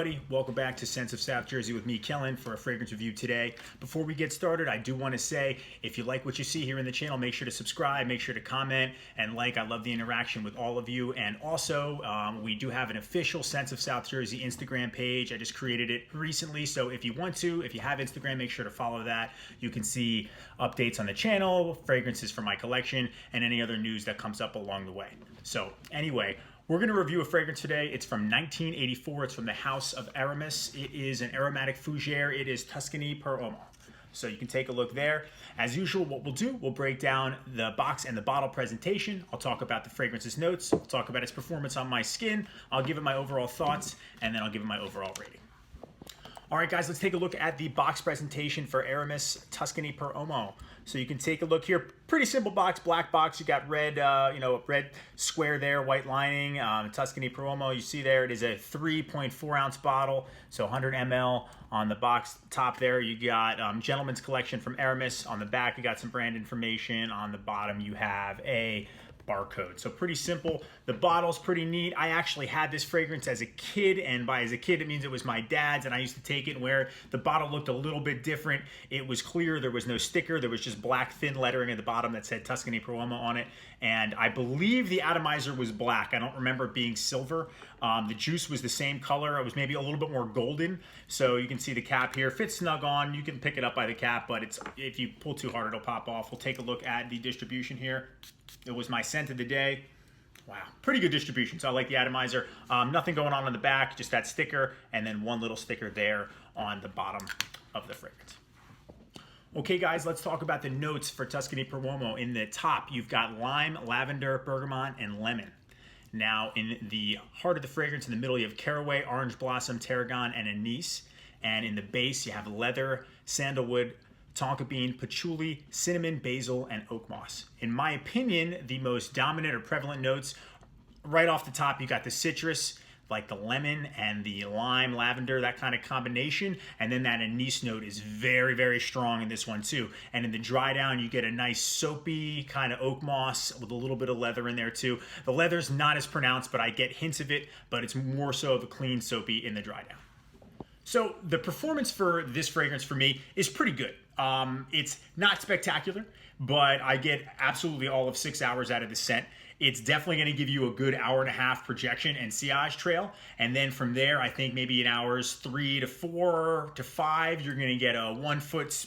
everybody. Welcome back to Scents of South Jersey with me, Kellen, for a fragrance review today. Before we get started, I do want to say, if you like what you see here in the channel, make sure to subscribe, make sure to comment, and like. I love the interaction with all of you. And also, we do have an official Scents of South Jersey Instagram page. I just created it recently, so if you want to, if you have Instagram, make sure to follow that. You can see updates on the channel, fragrances from my collection, and any other news that comes up along the way. So anyway, we're going to review a fragrance today. It's from 1984. It's from the House of Aramis. It is an aromatic fougere. It is Tuscany per Uomo. So you can take a look there. As usual, what we'll do, we'll break down the box and the bottle presentation. I'll talk about the fragrance's notes. I'll talk about its performance on my skin. I'll give it my overall thoughts, and then I'll give it my overall rating. All right, guys, let's take a look at the box presentation for Aramis Tuscany per Uomo. So you can take a look here. Pretty simple box, black box. You got red, red square there, white lining. Tuscany per Uomo. You see there, it is a 3.4 ounce bottle, so 100 ml on the box top there. You got Gentleman's Collection from Aramis. On the back, you got some brand information. On the bottom, you have a barcode. So pretty simple. The bottle's pretty neat. I actually had this fragrance as a kid, and by as a kid it means it was my dad's, and I used to take it where the bottle looked a little bit different. It was clear, there was no sticker, there was just black thin lettering at the bottom that said Tuscany per Uomo on it, and I believe the atomizer was black. I don't remember it being silver. The juice was the same color. It was maybe a little bit more golden. So you can see the cap here. Fits snug on. You can pick it up by the cap, but if you pull too hard, it'll pop off. We'll take a look at the distribution here. It was my scent of the day. Wow, pretty good distribution. So I like the atomizer. Nothing going on the back, just that sticker, and then one little sticker there on the bottom of the fragrance. Okay, guys, let's talk about the notes for Tuscany per Uomo. In the top, you've got lime, lavender, bergamot, and lemon. Now, in the heart of the fragrance, in the middle, you have caraway, orange blossom, tarragon, and anise. And in the base, you have leather, sandalwood, tonka bean, patchouli, cinnamon, basil, and oak moss. In my opinion, the most dominant or prevalent notes, right off the top, you got the citrus, like the lemon and the lime, lavender, that kind of combination. And then that anise note is very, very strong in this one too. And in the dry down, you get a nice soapy kind of oak moss with a little bit of leather in there too. The leather's not as pronounced, but I get hints of it, but it's more so of a clean soapy in the dry down. So the performance for this fragrance for me is pretty good. It's not spectacular, but I get absolutely all of 6 hours out of the scent. It's definitely going to give you a good hour and a half projection and sillage trail. And then from there, I think maybe in hours 3 to 4 to 5, you're going to get a 1 foot,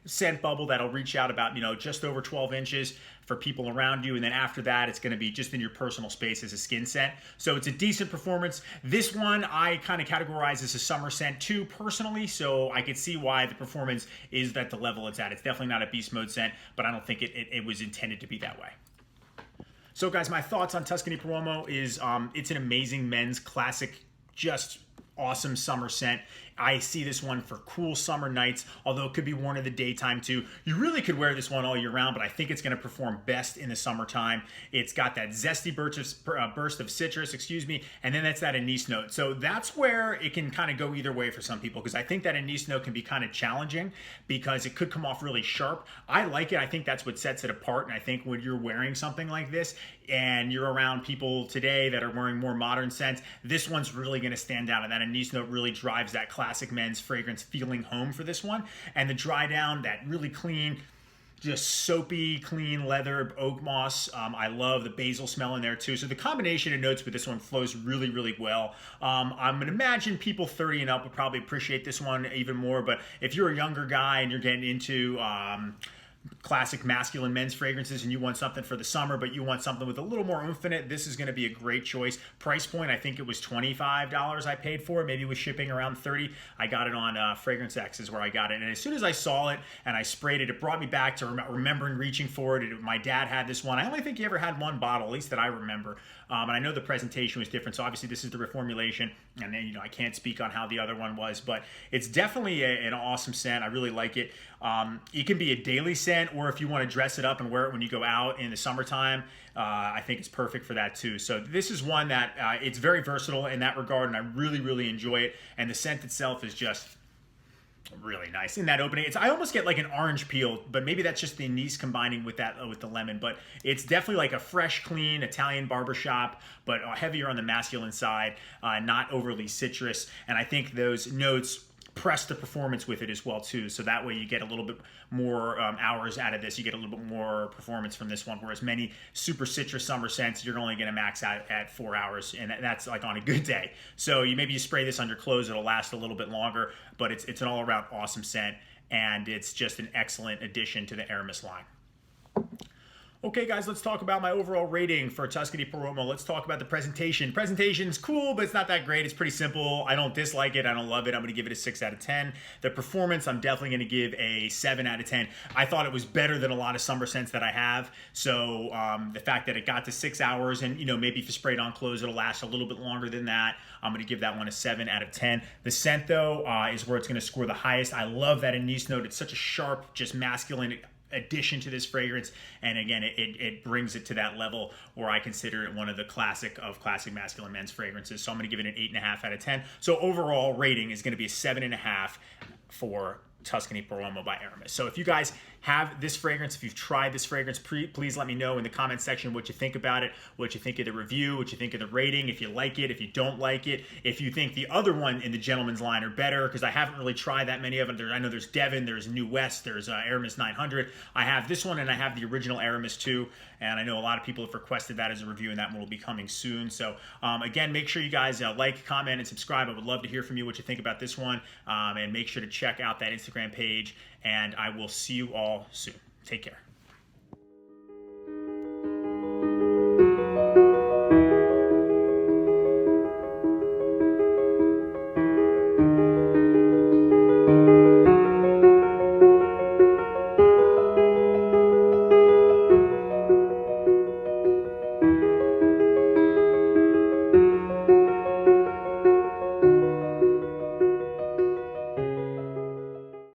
scent bubble that'll reach out about, just over 12 inches for people around you. And then after that, it's going to be just in your personal space as a skin scent. So it's a decent performance. This one, I kind of categorize as a summer scent too, personally. So I could see why the performance is at the level it's at. It's definitely not a beast mode scent, but I don't think it was intended to be that way. So guys, my thoughts on Tuscany per Uomo is it's an amazing men's classic, just awesome summer scent. I see this one for cool summer nights, although it could be worn in the daytime too. You really could wear this one all year round, but I think it's going to perform best in the summertime. It's got that zesty burst of citrus, and then that's that anise note. So that's where it can kind of go either way for some people, because I think that anise note can be kind of challenging because it could come off really sharp. I like it. I think that's what sets it apart, and I think when you're wearing something like this and you're around people today that are wearing more modern scents, this one's really going to stand out, and that anise note really drives that classic men's fragrance feeling home for this one. And the dry down, that really clean, just soapy, clean leather, oak moss. I love the basil smell in there too. So the combination of notes with this one flows really, really well. I'm going to imagine people 30 and up would probably appreciate this one even more. But if you're a younger guy and you're getting into classic masculine men's fragrances and you want something for the summer, but you want something with a little more oomph in it, this is going to be a great choice. Price point, I think it was $25 I paid for it. Maybe it was shipping around $30. I got it on Fragrance X is where I got it. And as soon as I saw it and I sprayed it, it brought me back to remembering reaching for it. My dad had this one. I only think he ever had one bottle, at least that I remember. And I know the presentation was different, so obviously this is the reformulation, and then I can't speak on how the other one was, but it's definitely an awesome scent. I really like it. It can be a daily scent, or if you want to dress it up and wear it when you go out in the summertime, I think it's perfect for that too. So this is one that it's very versatile in that regard, and I really, really enjoy it. And the scent itself is just Really nice in that opening. I almost get like an orange peel, but maybe that's just the anise combining with that with the lemon. But it's definitely like a fresh, clean Italian barbershop, but heavier on the masculine side, not overly citrus. And I think those notes press the performance with it as well too. So that way you get a little bit more hours out of this. You get a little bit more performance from this one. Whereas many super citrus summer scents, you're only going to max out at 4 hours, and that's like on a good day. So you spray this on your clothes, it'll last a little bit longer. But it's an all around awesome scent, and it's just an excellent addition to the Aramis line. Okay, guys, let's talk about my overall rating for Tuscany per Uomo. Let's talk about the presentation. Presentation's cool, but it's not that great. It's pretty simple. I don't dislike it. I don't love it. I'm going to give it a 6 out of 10. The performance, I'm definitely going to give a 7 out of 10. I thought it was better than a lot of summer scents that I have. So the fact that it got to 6 hours, and maybe if you spray it on clothes, it'll last a little bit longer than that. I'm going to give that one a 7 out of 10. The scent, though, is where it's going to score the highest. I love that anise note. It's such a sharp, just masculine addition to this fragrance, and again it brings it to that level where I consider it one of the classic masculine men's fragrances. So I'm going to give it an 8.5 out of 10. So overall rating is going to be a 7.5 for Tuscany per Uomo by Aramis. So if you guys have this fragrance, if you've tried this fragrance, please let me know in the comment section what you think about it, what you think of the review, what you think of the rating, if you like it, if you don't like it, if you think the other one in the gentleman's line are better, because I haven't really tried that many of them. I know there's Devon, there's New West, there's Aramis 900. I have this one, and I have the original Aramis too, and I know a lot of people have requested that as a review, and that one will be coming soon. So again, make sure you guys like, comment, and subscribe. I would love to hear from you what you think about this one, and make sure to check out that Instagram page, and I will see you all soon. Take care.